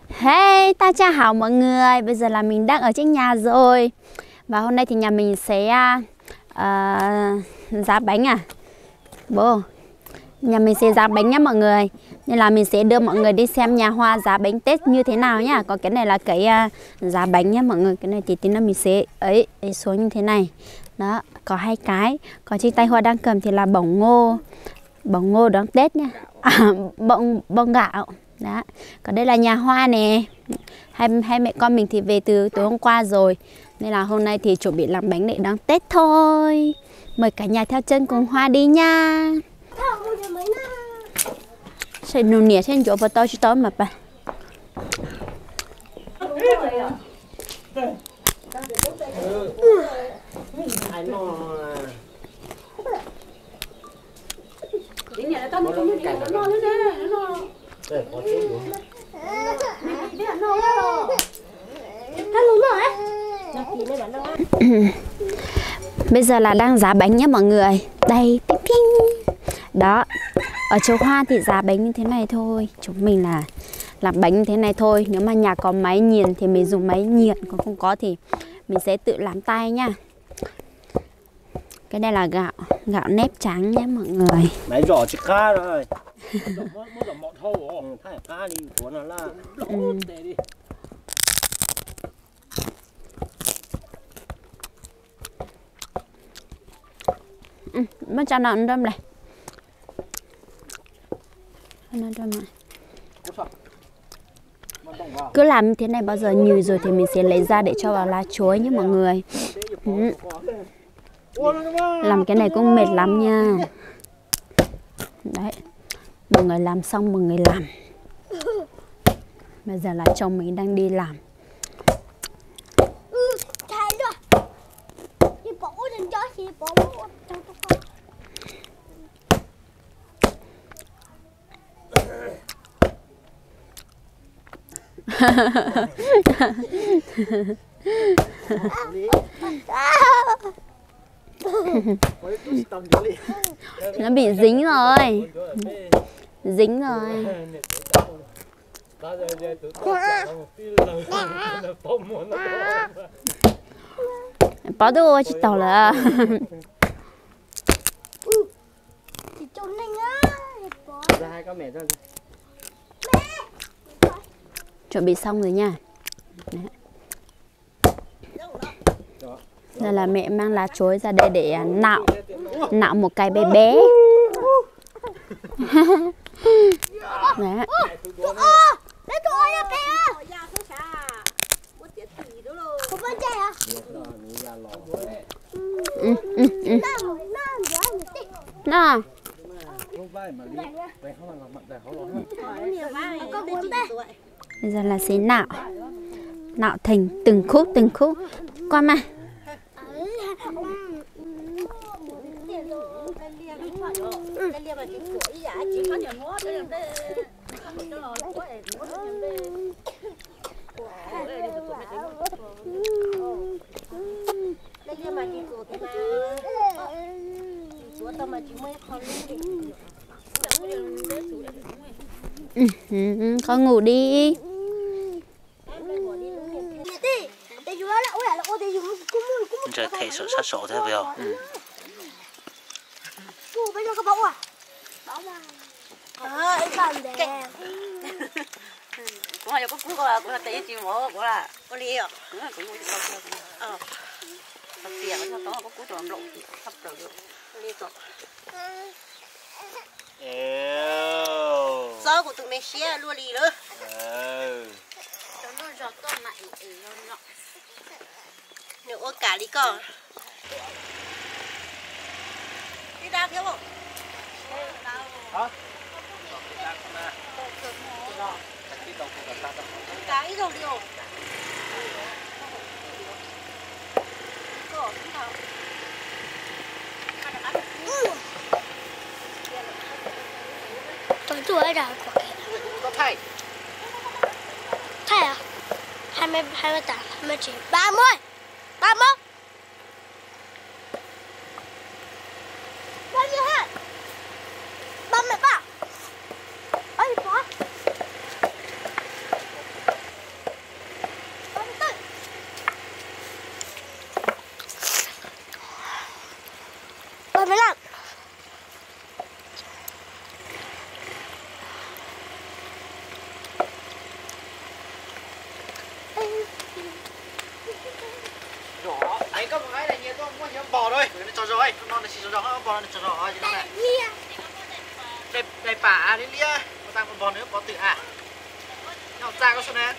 Hey, ta chào hảo mọi người. Bây giờ là mình đang ở trên nhà rồi. Và hôm nay thì nhà mình sẽ giá bánh à. Bố, nhà mình sẽ giá bánh nhá mọi người. Nên là mình sẽ đưa mọi người đi xem nhà hoa giá bánh Tết như thế nào nhá. Còn cái này là cái giá bánh nhá mọi người. Cái này thì tí nữa mình sẽ ấy xuống như thế này. Đó, có 2 cái. Còn trên tay Hoa đang cầm thì là bông ngô đón Tết nha. Bông gạo. Đó. Còn đây là nhà Hoa nè. Hai mẹ con mình thì về từ tối hôm qua rồi. Nên là hôm nay thì chuẩn bị làm bánh để đón Tết thôi. Mời cả nhà theo chân cùng Hoa đi nha. Sẽ nụ nỉa trên chỗ vào to chứ to mà bà. Bây giờ là đang giá bánh nhé mọi người. Đây, đó. Ở chỗ Hoa thì giá bánh như thế này thôi. Chúng mình là làm bánh như thế này thôi. Nếu mà nhà có máy nghiền thì mình dùng máy nghiền. Còn không có thì mình sẽ tự làm tay nha. Cái này là gạo nếp trắng nhé mọi người. Máy rõ chỉ cá rồi. Cá đi của nó là mất cho nó ăn đâm này. Nó đâm này. Cứ làm như thế này bao giờ nhừ rồi thì mình sẽ lấy ra để cho vào lá chuối nhé mọi người. Làm cái này cũng mệt lắm nha. Đấy. Một người làm xong một người làm. Bây giờ là chồng mình đang đi làm. Nó bị dính rồi. Dính rồi. Bỏ đồ chị tàu là. Chuẩn bị xong rồi nha. Đấy. Đây là mẹ mang lá chuối ra đây để nạo một cái bé bé. Đấy. Nào. Bây giờ là sẽ nạo thành từng khúc qua mà. Con ngủ đi. Giờ thầy sợ sát sổ thế phải không? Bây giờ có bóng à? Bóng à? Em làm đẹp. Cũng là có cú qua cũng là tế chịu mỏ cũng là có lia cũng là cũng có tập tiền nó to có cú tròn lộn sắp rồi lia to sao của tụi mình xé luôn đi nữa nó giọt to này nó nếu ôi cả đi con đi ra thiếu không hả cái rồi đi rồi tôi tuổi rồi có thầy thầy à 28 29 30 31 bao nhiêu hết 33 34 bò thôi, nó cho rồi, nó là chỉ cho rồi, bò nó cho rồi chứ nó này. Đây bả đi lia, nó tăng một bò nữa, bò tự à. Nhau ra có số này.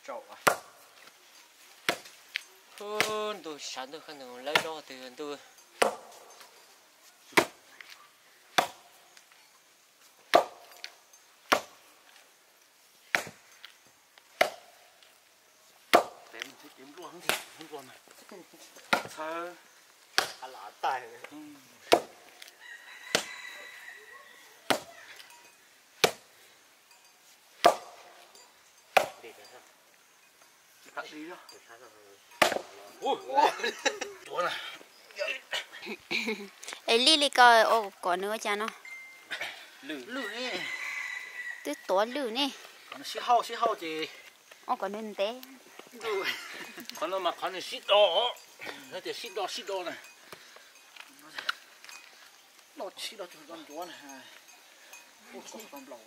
Trộn à? Tôi sáng tôi khăn được lấy đó thì tôi kiếm luôn thì không luôn này. Sao? À lá tài. Cắt đi đó. Ui, chúa này. Ấy li coi ô có nữa cha nó. Lử nè. Tức tổ lử nè. Còn xí hao chị. Ô có nên té. Còn nó mà còn là xít đỏ. Nó thì xít đỏ này. Nó xít đỏ cho con chúa này. Ôi con lẩu.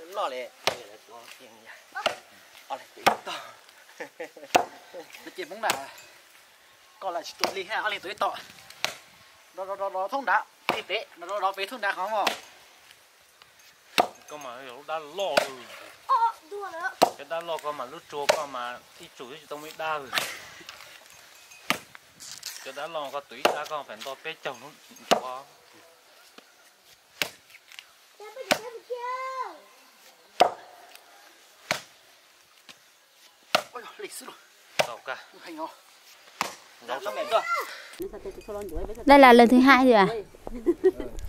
Lo lẹ, để có tiền nha. Ở đây tuổi to. Nó chỉ muốn là còn là tụi ly ha, ở đây tuổi to. Đó thông đã, đi tế, nó về thông đã không không? có mà lúc đã lo rồi. Đùa nữa. Cái đã lo có mà lúc chua có mà đi chủ thì tao mới đa rồi. Cái đã lo có tuổi đã có phải to bé chồng nó quá. Ôi giời, lịch sử rồi. Đâu cả. Hành không? Đâu Sao mẹ cơ? Đây là lần thứ 2 rồi à?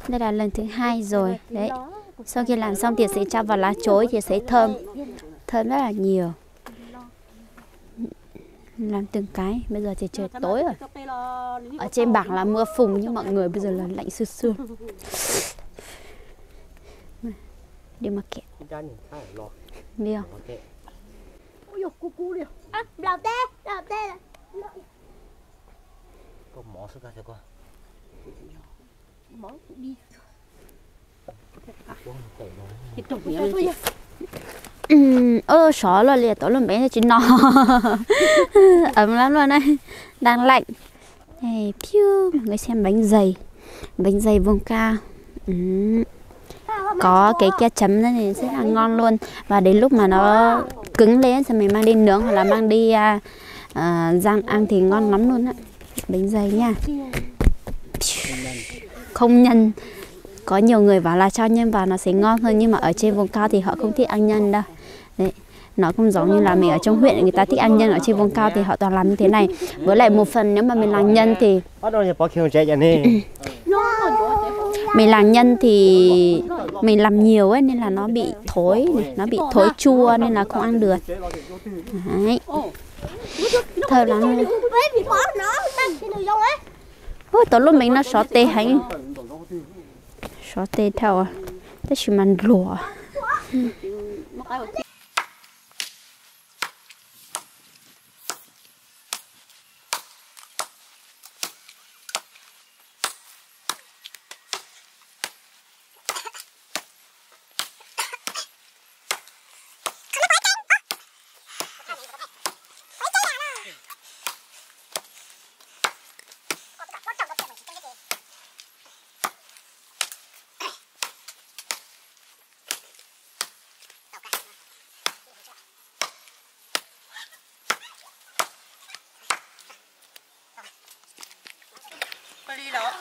Đây là lần thứ 2 rồi. Đấy. Sau khi làm xong thì sẽ cho vào lá chối thì sẽ thơm. Thơm rất là nhiều. Làm từng cái. Bây giờ thì trời tối rồi. Ở trên bảng là mưa phùn nhưng mọi người bây giờ là lạnh sương sương. Đi mà kẹt. Đi không? Ôi dồi, cu đi. À, đào tê này. Có mỏ xuống ra cho con. Mỏ đi. Xó luôn liệt tối luôn bé chỉ no. Ấm lắm luôn đấy. Đang lạnh. Này, piu, mọi người xem bánh dày vùng cao. Có cái kia chấm này thì rất là ngon luôn. Và đến lúc mà nó cứng lên thì mình mang đi nướng hoặc là mang đi rang ăn thì ngon lắm luôn á. Bánh dày nha. Không nhân. Có nhiều người bảo là cho nhân vào nó sẽ ngon hơn, nhưng mà ở trên vùng cao thì họ không thích ăn nhân đâu. Đấy. Nó không giống như là mình ở trong huyện người ta thích ăn nhân, ở trên vùng cao thì họ toàn làm như thế này. Với lại một phần nếu mà mình làm nhân thì mình làm nhân thì mình làm nhiều ấy nên là nó bị thối này, nó bị thối chua nên là không ăn được. Đấy. Thơm lắm luôn. Ôi tối lúc mình nó xót tê hành. Xót tê theo à. Tết chỉ mặn lúa. Đi đó.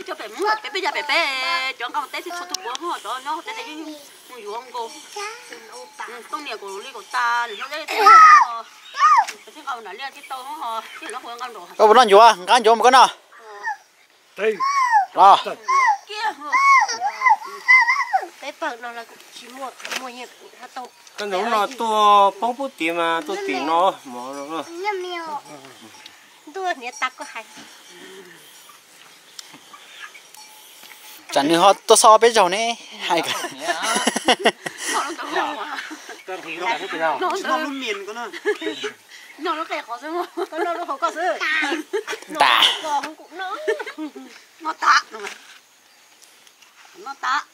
Cho bé mua bé bây giờ bé chọn con tết thì số thứ 4 họ cho nó tết đấy mua nhiều không cô tông nhiều của ly của ta thì nó đấy thế con nói liên cái tông họ thì nó không ăn đồ có bốn lần chú à ăn chú một con nào đây rồi kia cái phần nó là chỉ mua nhẹ hạt tông cái nấu nó tua bông bút tiền mà tua tiền nó mỏ nó nhầm nhiều tôi nhẹ tắc có hay chẳng như họ tôi so với dầu này hay cả cái thì nó thế nào nó luôn miền con nó kẹt khó xem không nó không có sự tả nó không cũng nó tạ nó tạ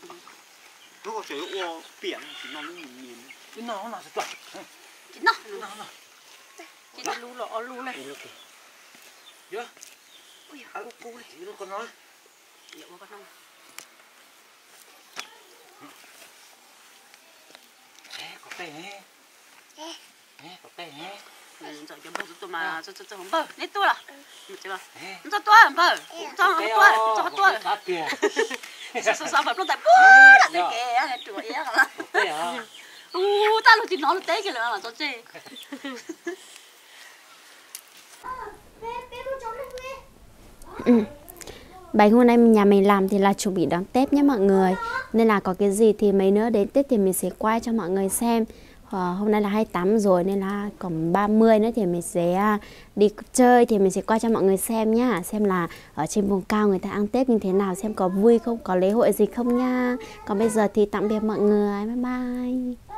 nó có chữ ô biển thì nó miền cái nó là sẽ chín nó chín nó lú lọ lú này nhớ ui cu này nó con nói liệu mà con không có tay nhé có tay nhé rồi cho bơ tôi mà cho không bơ nét tôi là chưa cho tôi không bơ cho tôi sát tiền sao phải nó tại bố là cái kẻ chùa ấy là ta lúc thì nó là té cái là cho chơi Bánh hôm nay nhà mình làm thì là chuẩn bị đón Tết nhé mọi người. Nên là có cái gì thì mấy nữa đến Tết thì mình sẽ quay cho mọi người xem. Hôm nay là 28 rồi nên là còn 30 nữa thì mình sẽ đi chơi thì mình sẽ quay cho mọi người xem nhá. Xem là ở trên vùng cao người ta ăn Tết như thế nào, xem có vui không, có lễ hội gì không nha. Còn bây giờ thì tạm biệt mọi người, bye bye.